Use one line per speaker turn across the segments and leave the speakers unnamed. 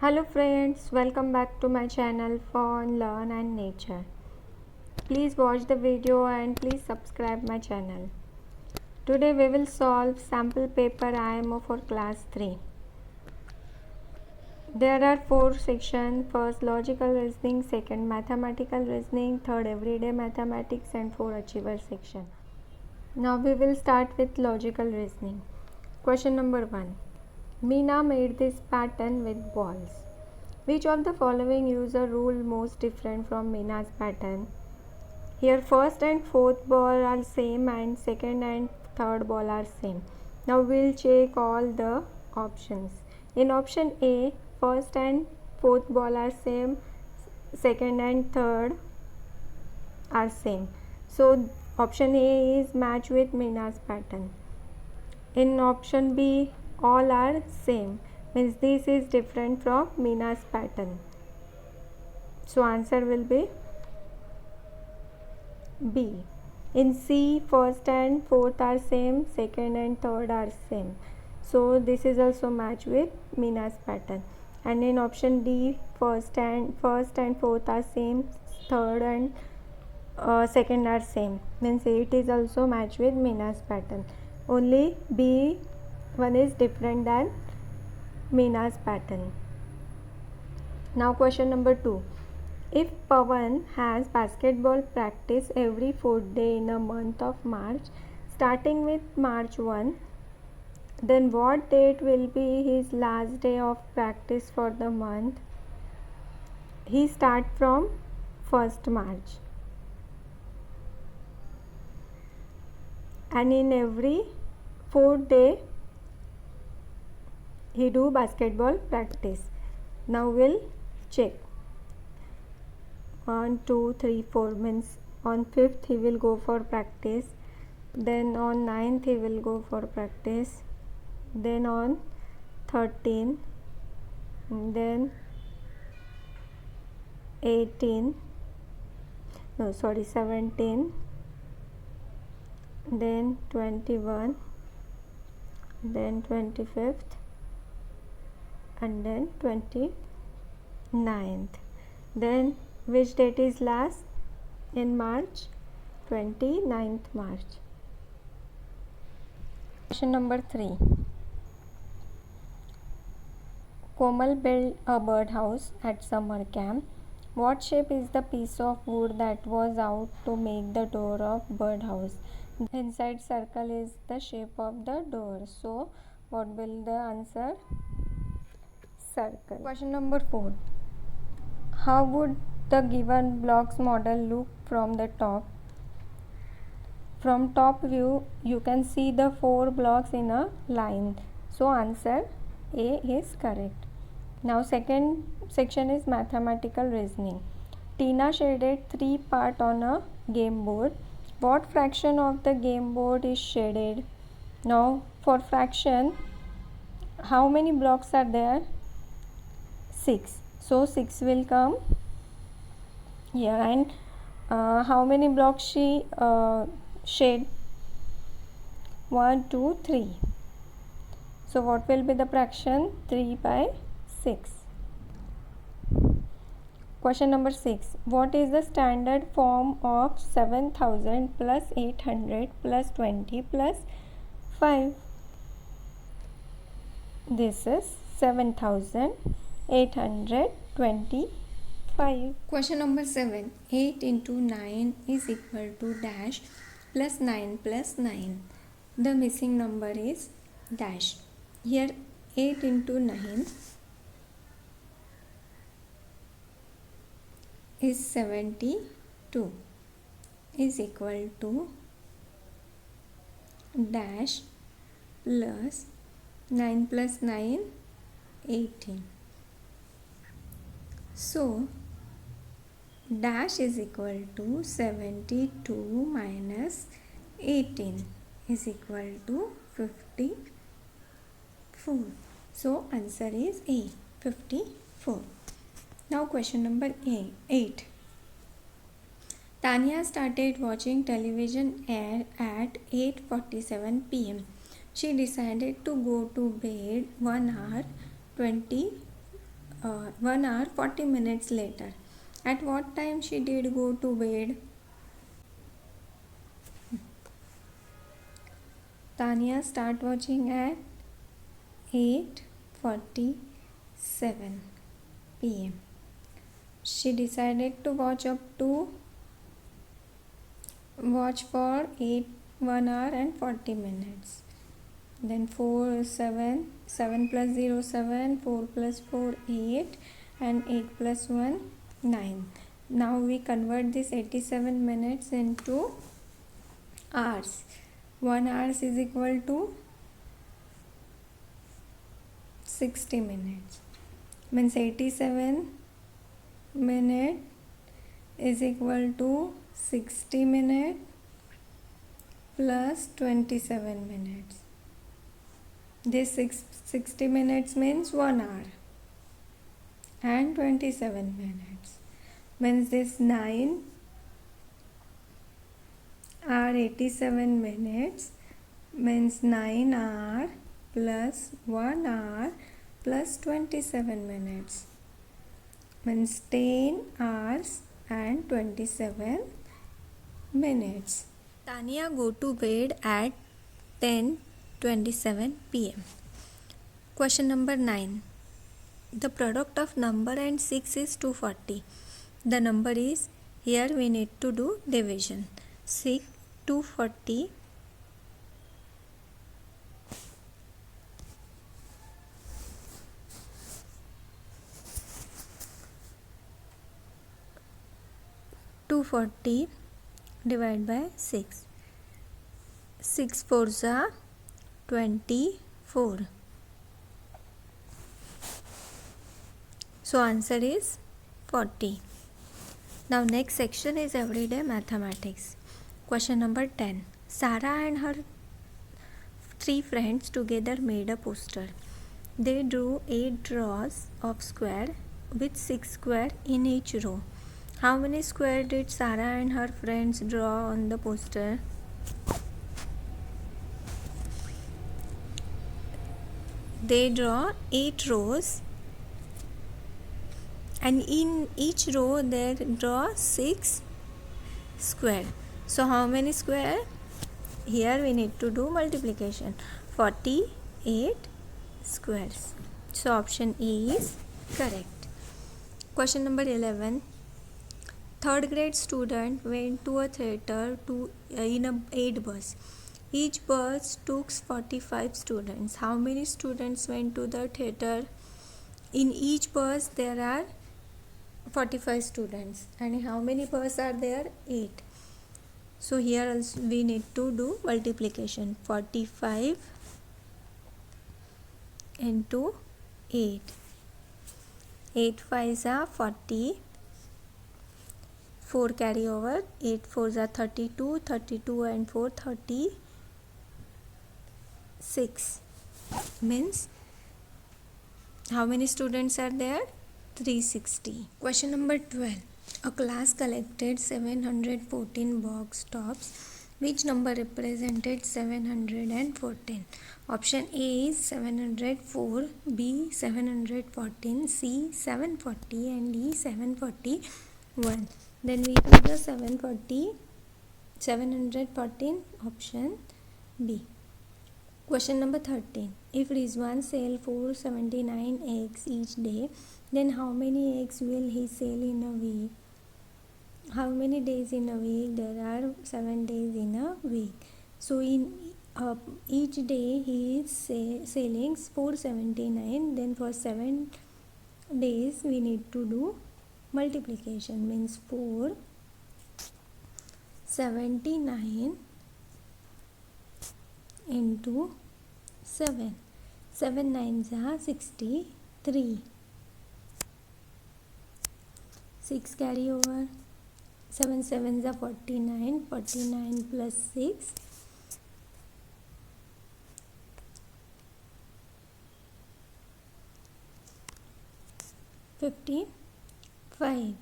Hello friends, welcome back to my channel Fun, Learn and Nature. Please watch the video and please subscribe my channel. Today we will solve sample paper IMO for class 3. There are 4 sections. First logical reasoning, second mathematical reasoning, third everyday mathematics and 4 achiever section. Now we will start with logical reasoning. Question number 1. Meena made this pattern with balls. Which of the following use a rule most different from Meena's pattern? Here first and fourth ball are same and second and third ball are same. Now we'll check all the options. In option A, first and fourth ball are same, second and third are same. So option A is match with Meena's pattern. In option B, all are same, means this is different from Meena's pattern. So answer will be B. In C, first and fourth are same, second and third are same. So this is also match with Meena's pattern. And in option D, first and fourth are same, third and second are same, means it is also match with Meena's pattern. Only B one is different than Meena's pattern. Now question number 2. If Pawan has basketball practice every 4th day in a month of March, starting with March 1, then what date will be his last day of practice for the month? He start from 1st March. And in every 4th day he do basketball practice. Now we'll check. 1, 2, 3, 4 means on 5th he will go for practice, then on 9th he will go for practice, then on 13, then 17, then 21, then 25th and then 29th. Then which date is last in March? 29th March. Question number 3. Komal built a birdhouse at summer camp. What shape is the piece of wood that was out to make the door of birdhouse? The inside circle is the shape of the door. So what will the answer? Circle. Question number 4. How would the given blocks model look from the top? From top view you can see the 4 blocks in a line. So answer A is correct. Now second section is mathematical reasoning. Tina shaded 3 parts on a game board. What fraction of the game board is shaded? Now for fraction, how many blocks are there? 6. So 6 will come here. And how many blocks she shade? 1, 2, 3. So what will be the fraction? 3 by 6. Question number 6. What is the standard form of 7000 plus 800 plus 20 plus 5? This is 7825. Question number 7. 8 into 9 is equal to dash plus 9 plus 9. The missing number is dash. Here 8 into 9 is 72 is equal to dash plus 9 plus 9 18. So dash is equal to 72 minus 18 is equal to 54. So answer is A, 54. Now question number 8. Tanya started watching television at 8:47 p.m. She decided to go to bed 1 hour 20 1 hour 40 minutes later. At what time she did go to bed? Tanya start watching at 8:47 p.m. She decided to watch for 1 hour and 40 minutes. Then 7 plus 0 7, 4 plus 4 8, and 8 plus 1 9. Now we convert this 87 minutes into hours. 1 hour is equal to 60 minutes. Means 87 minute is equal to 60 minutes plus 27 minutes. This 60 minutes means 1 hour and 27 minutes. Means this 9 hour 87 minutes means 9 hour plus 1 hour plus 27 minutes. Means 10 hours and 27 minutes. Tanya go to bed at 10:27 p.m. Question number 9. The product of number and 6 is 240. The number is, here we need to do division. 240 240 divided by 6. 6 fours are 24. So answer is 40. Now next section is everyday mathematics. Question number 10. Sarah and her 3 friends together made a poster. They drew 8 rows of square with 6 square in each row. How many square did Sarah and her friends draw on the poster? They draw 8 rows, and in each row they draw 6 square. So how many square? Here we need to do multiplication. 48 squares. So option A is correct. Question number 11. Third grade student went to a theater in a 8 bus. Each bus took 45 students. How many students went to the theater? In each bus there are 45 students. And how many buses are there? 8. So here also we need to do multiplication. 45 into 8. 8 5s are 40. 4 carry over. 8 4s are 32. 32 and 4 36. Means how many students are there? 360. Question number 12. A class collected 714 box tops. Which number represented 714? Option A is 704, B 714, C 740, and D 741. Then we do the 714 option B. Question number 13. If Rizwan sell 479 eggs each day, then how many eggs will he sell in a week? How many days in a week? There are 7 days in a week. So in each day he is selling 479. Then for 7 days we need to do multiplication. Means 479 into 7. 7 9s are 63. 6 carry over. 7 7s are 49. 49 plus 6. 55.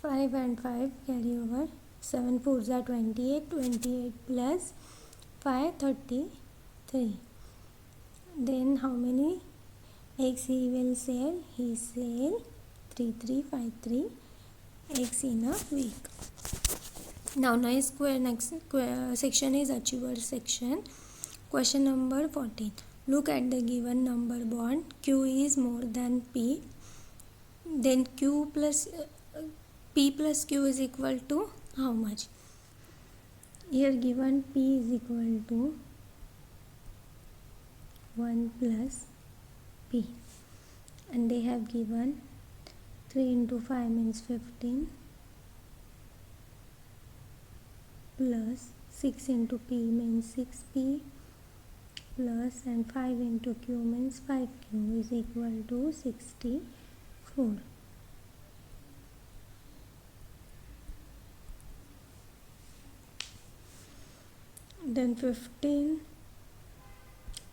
5 and 5 carry over. 7 4s are 28. 28 plus 5 33. Then how many eggs he will sell? He sell 3353 eggs in a week. Now next section is achiever section. Question number 14. Look at the given number bond. Q is more than P. Then P plus Q is equal to how much? Here given P is equal to 1 plus P, and they have given 3 into 5 means 15 plus 6 into P means 6P plus, and 5 into Q means 5Q is equal to 64. Then 15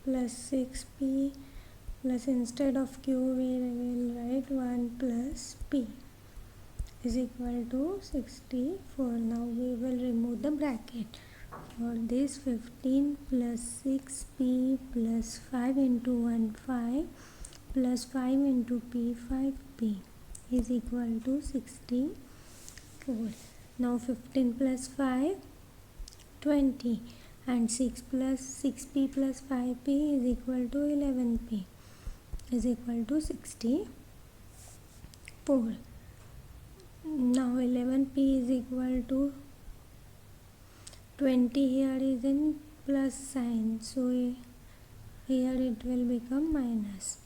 plus 6P plus, instead of Q we will write 1 plus P is equal to 64. Now we will remove the bracket. For this 15 plus 6P plus 5 into 1 5 plus 5 into P 5P is equal to 64. Now 15 plus 5 20, and 6 plus 6P plus 5P is equal to 11P is equal to 64. Now 11P is equal to 20, here is in plus sign, so here it will become minus,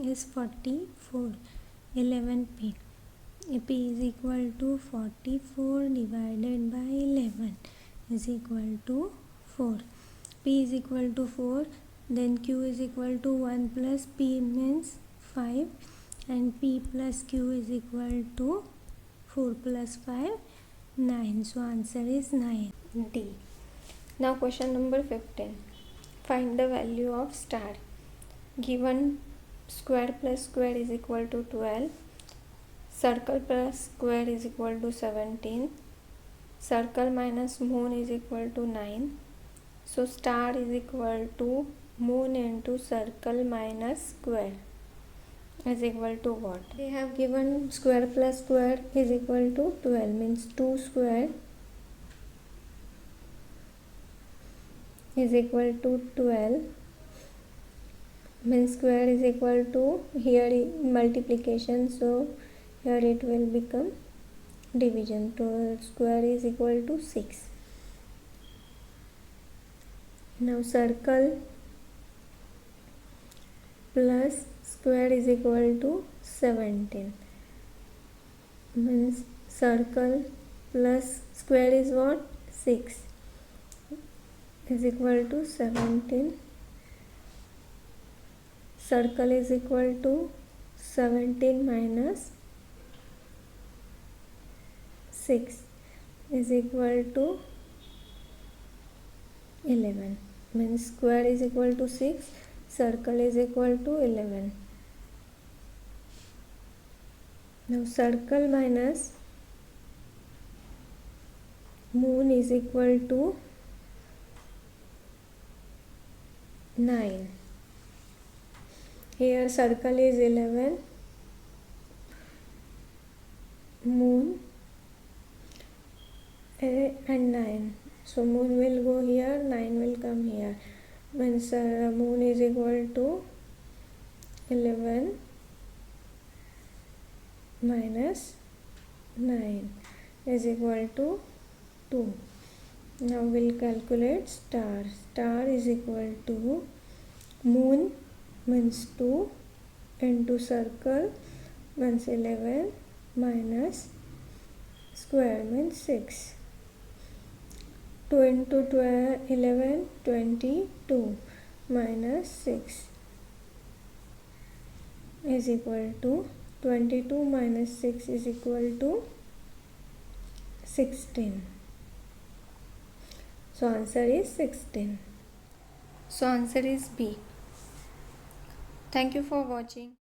is 44. 11P, P is equal to 44 divided by 11 is equal to 4. P is equal to 4, then Q is equal to 1 plus P means 5, and P plus Q is equal to 4 plus 5 9. So answer is 9, D. Now question number 15. Find the value of star. Given square plus square is equal to 12, circle plus square is equal to 17, circle minus moon is equal to 9. So star is equal to moon into circle minus square is equal to what? They have given square plus square is equal to 12, means 2 square is equal to 12, means square is equal to, here multiplication, so here it will become division. 12 square is equal to 6. Now circle plus square is equal to 17, means circle plus square is what? 6 is equal to 17. Circle is equal to 17 minus 6 is equal to 11, means square is equal to 6, circle is equal to 11. Now circle minus moon is equal to 9. Here circle is 11, moon and 9. So moon will go here, 9 will come here. Means moon is equal to 11 minus 9 is equal to 2. Now we'll calculate star. Star is equal to moon means 2 into circle means 11 minus square means 6. 2 into 11, 22 minus 6 is equal to 22 minus 6 is equal to 16. So answer is 16. So answer is B. Thank you for watching.